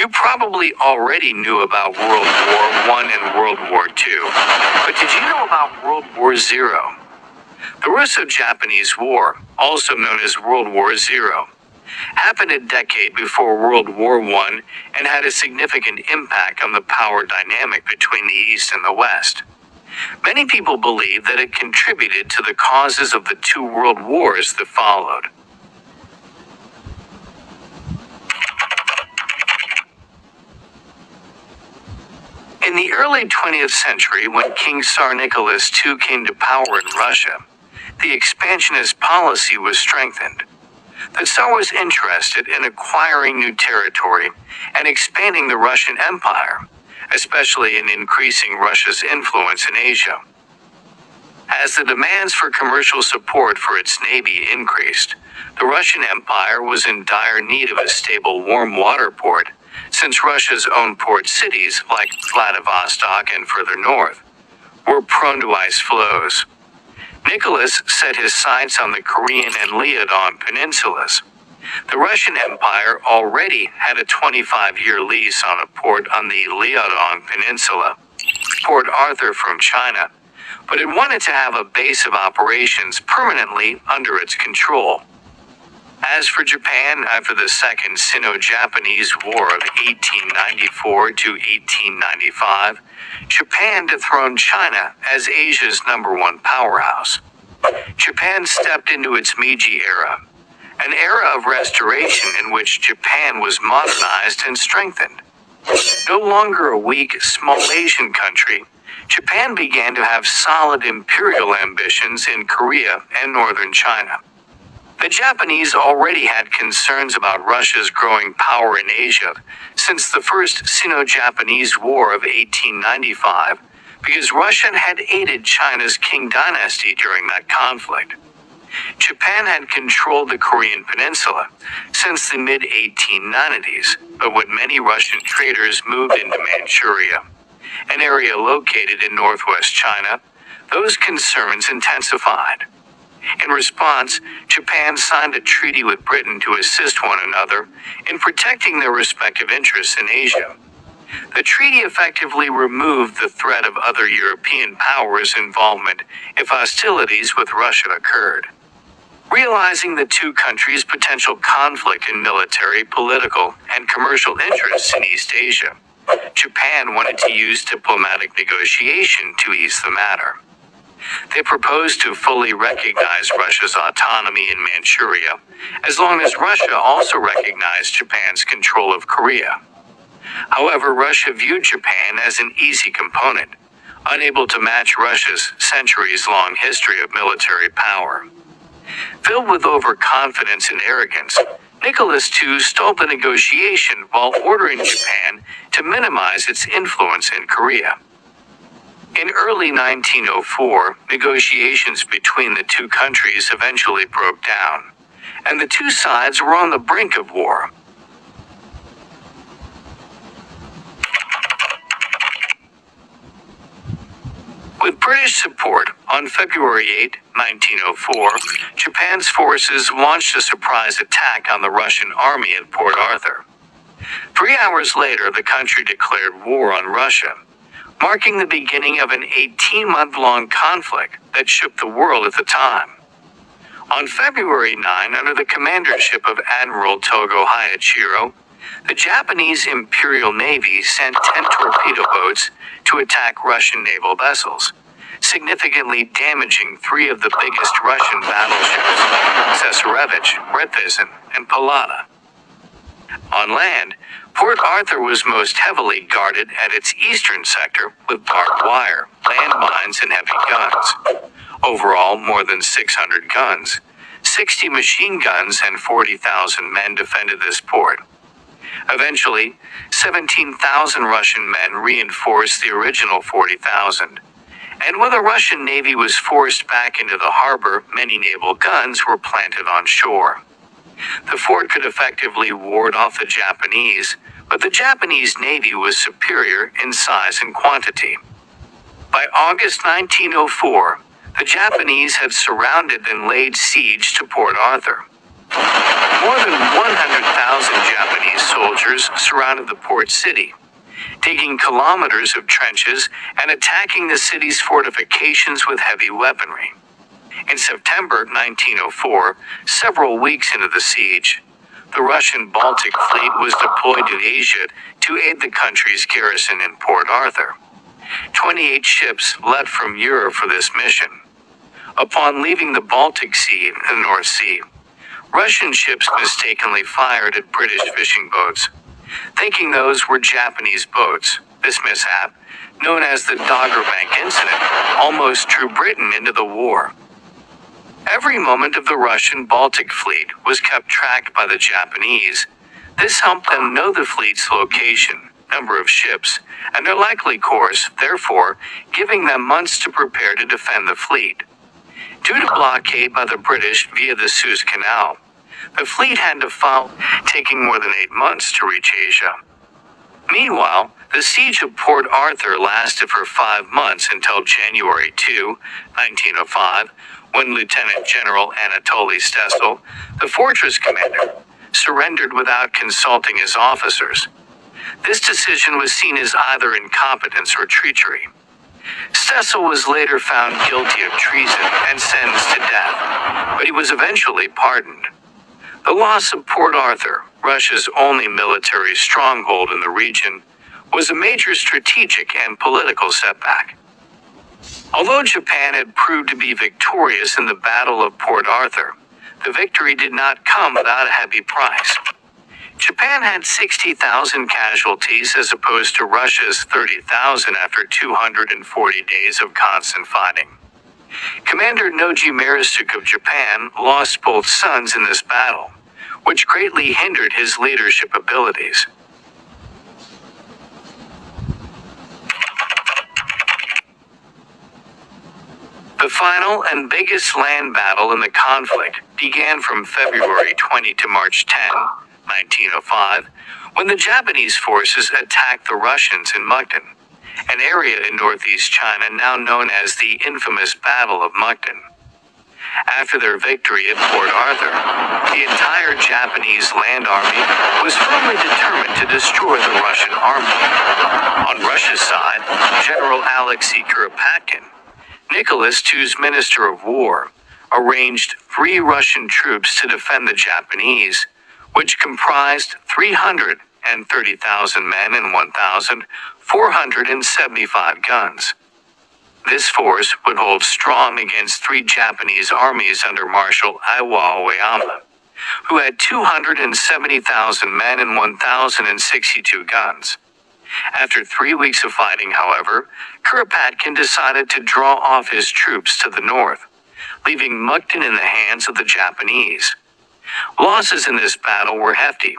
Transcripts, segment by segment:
You probably already knew about World War I and World War II, but did you know about World War Zero? The Russo-Japanese War, also known as World War Zero, happened a decade before World War I and had a significant impact on the power dynamic between the East and the West. Many people believe that it contributed to the causes of the two world wars that followed. In the early 20th century, when King Tsar Nicholas II came to power in Russia, the expansionist policy was strengthened. The Tsar was interested in acquiring new territory and expanding the Russian Empire, especially in increasing Russia's influence in Asia. As the demands for commercial support for its navy increased, the Russian Empire was in dire need of a stable warm water port, since Russia's own port cities, like Vladivostok and further north, were prone to ice flows. Nicholas set his sights on the Korean and Liaodong peninsulas. The Russian Empire already had a 25-year lease on a port on the Liaodong Peninsula, Port Arthur from China, but it wanted to have a base of operations permanently under its control. As for Japan, after the Second Sino-Japanese War of 1894 to 1895, Japan dethroned China as Asia's #1 powerhouse. Japan stepped into its Meiji era, an era of restoration in which Japan was modernized and strengthened. No longer a weak, small Asian country, Japan began to have solid imperial ambitions in Korea and northern China. The Japanese already had concerns about Russia's growing power in Asia since the First Sino-Japanese War of 1895, because Russia had aided China's Qing dynasty during that conflict. Japan had controlled the Korean peninsula since the mid-1890s, but when many Russian traders moved into Manchuria, an area located in northwest China, those concerns intensified. In response, Japan signed a treaty with Britain to assist one another in protecting their respective interests in Asia. The treaty effectively removed the threat of other European powers' involvement if hostilities with Russia occurred. Realizing the two countries' potential conflict in military, political, and commercial interests in East Asia, Japan wanted to use diplomatic negotiation to ease the matter. They proposed to fully recognize Russia's autonomy in Manchuria, as long as Russia also recognized Japan's control of Korea. However, Russia viewed Japan as an easy component, unable to match Russia's centuries-long history of military power. Filled with overconfidence and arrogance, Nicholas II stalled the negotiation while ordering Japan to minimize its influence in Korea. In early 1904, negotiations between the two countries eventually broke down, and the two sides were on the brink of war. With British support, on February 8, 1904, Japan's forces launched a surprise attack on the Russian army at Port Arthur. 3 hours later, the country declared war on Russia, marking the beginning of an 18-month-long conflict that shook the world at the time. On February 9, under the commandership of Admiral Togo Hayachiro, the Japanese Imperial Navy sent 10 torpedo boats to attack Russian naval vessels, significantly damaging 3 of the biggest Russian battleships, Cesarevich, Rethisen, and Pallada. On land, Port Arthur was most heavily guarded at its eastern sector with barbed wire, landmines, and heavy guns. Overall, more than 600 guns, 60 machine guns, and 40,000 men defended this port. Eventually, 17,000 Russian men reinforced the original 40,000. And when the Russian Navy was forced back into the harbor, many naval guns were planted on shore. The fort could effectively ward off the Japanese, but the Japanese Navy was superior in size and quantity. By August 1904, the Japanese had surrounded and laid siege to Port Arthur. More than 100,000 Japanese soldiers officers surrounded the port city, digging kilometers of trenches and attacking the city's fortifications with heavy weaponry. In September 1904, several weeks into the siege, the Russian Baltic Fleet was deployed to Asia to aid the country's garrison in Port Arthur. 28 ships left from Europe for this mission. Upon leaving the Baltic Sea and the North Sea, Russian ships mistakenly fired at British fishing boats, thinking those were Japanese boats. This mishap, known as the Dogger Bank Incident, almost drew Britain into the war. Every moment of the Russian Baltic Fleet was kept tracked by the Japanese. This helped them know the fleet's location, number of ships, and their likely course, therefore giving them months to prepare to defend the fleet. Due to blockade by the British via the Suez Canal, the fleet had to follow, taking more than 8 months to reach Asia. Meanwhile, the siege of Port Arthur lasted for 5 months until January 2, 1905, when Lieutenant General Anatoly Stessel, the fortress commander, surrendered without consulting his officers. This decision was seen as either incompetence or treachery. Stessel was later found guilty of treason and sentenced to death, but he was eventually pardoned. The loss of Port Arthur, Russia's only military stronghold in the region, was a major strategic and political setback. Although Japan had proved to be victorious in the Battle of Port Arthur, the victory did not come without a heavy price. Japan had 60,000 casualties as opposed to Russia's 30,000 after 240 days of constant fighting. Commander Noji Marisuke of Japan lost both sons in this battle, which greatly hindered his leadership abilities. The final and biggest land battle in the conflict began from February 20 to March 10, 1905, when the Japanese forces attacked the Russians in Mukden, an area in northeast China now known as the infamous Battle of Mukden. After their victory at Port Arthur, the entire Japanese land army was firmly determined to destroy the Russian army. On Russia's side, General Alexei Kuropatkin, Nicholas II's Minister of War, arranged 3 Russian troops to defend the Japanese, which comprised 330,000 men and 1,475 guns. This force would hold strong against 3 Japanese armies under Marshal Iwao Aoyama, who had 270,000 men and 1,062 guns. After 3 weeks of fighting, however, Kuropatkin decided to draw off his troops to the north, leaving Mukden in the hands of the Japanese. Losses in this battle were hefty,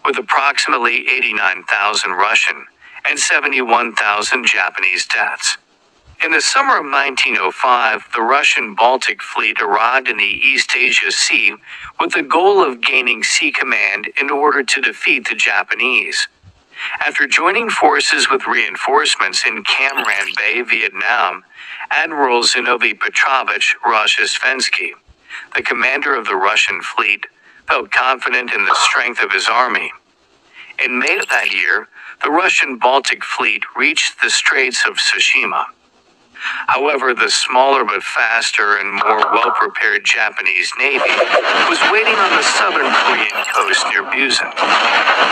with approximately 89,000 Russian and 71,000 Japanese deaths. In the summer of 1905, the Russian Baltic Fleet arrived in the East Asia Sea with the goal of gaining sea command in order to defeat the Japanese. After joining forces with reinforcements in Cam Ranh Bay, Vietnam, Admiral Zinovy Petrovich Rozhestvensky, the commander of the Russian fleet, felt confident in the strength of his army. In May of that year, the Russian Baltic Fleet reached the Straits of Tsushima. However, the smaller but faster and more well-prepared Japanese Navy was waiting on the southern Korean coast near Busan.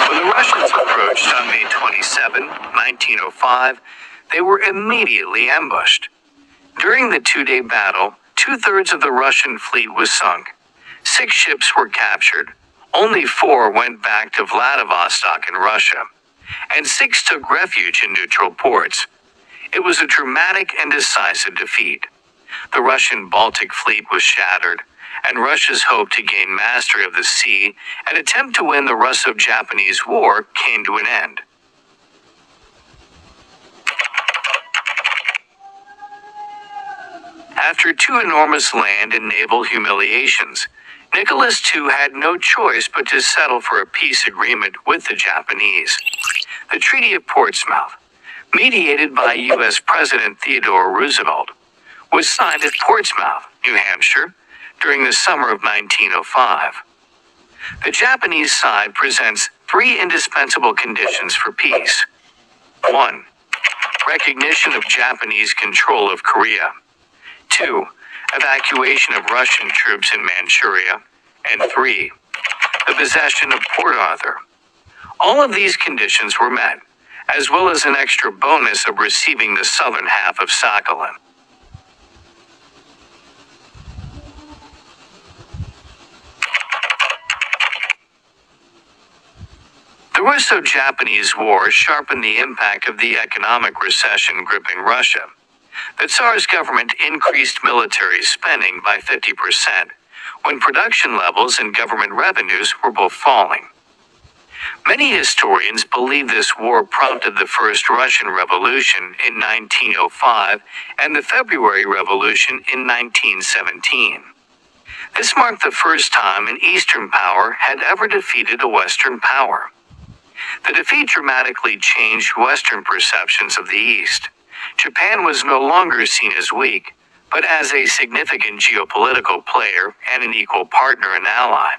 When the Russians approached on May 27, 1905, they were immediately ambushed. During the 2-day battle, 2/3 of the Russian fleet was sunk. 6 ships were captured. Only 4 went back to Vladivostok in Russia, and 6 took refuge in neutral ports. It was a dramatic and decisive defeat. The Russian Baltic Fleet was shattered, and Russia's hope to gain mastery of the sea and attempt to win the Russo-Japanese War came to an end. After 2 enormous land and naval humiliations, Nicholas II had no choice but to settle for a peace agreement with the Japanese. The Treaty of Portsmouth, mediated by U.S. President Theodore Roosevelt, was signed at Portsmouth, New Hampshire, during the summer of 1905. The Japanese side presents 3 indispensable conditions for peace. 1. Recognition of Japanese control of Korea. 2. Evacuation of Russian troops in Manchuria. And 3. The possession of Port Arthur. All of these conditions were met, as well as an extra bonus of receiving the southern half of Sakhalin. The Russo-Japanese War sharpened the impact of the economic recession gripping Russia. The Tsar's government increased military spending by 50%, when production levels and government revenues were both falling. Many historians believe this war prompted the First Russian Revolution in 1905 and the February Revolution in 1917. This marked the first time an Eastern power had ever defeated a Western power. The defeat dramatically changed Western perceptions of the East. Japan was no longer seen as weak, but as a significant geopolitical player and an equal partner and ally.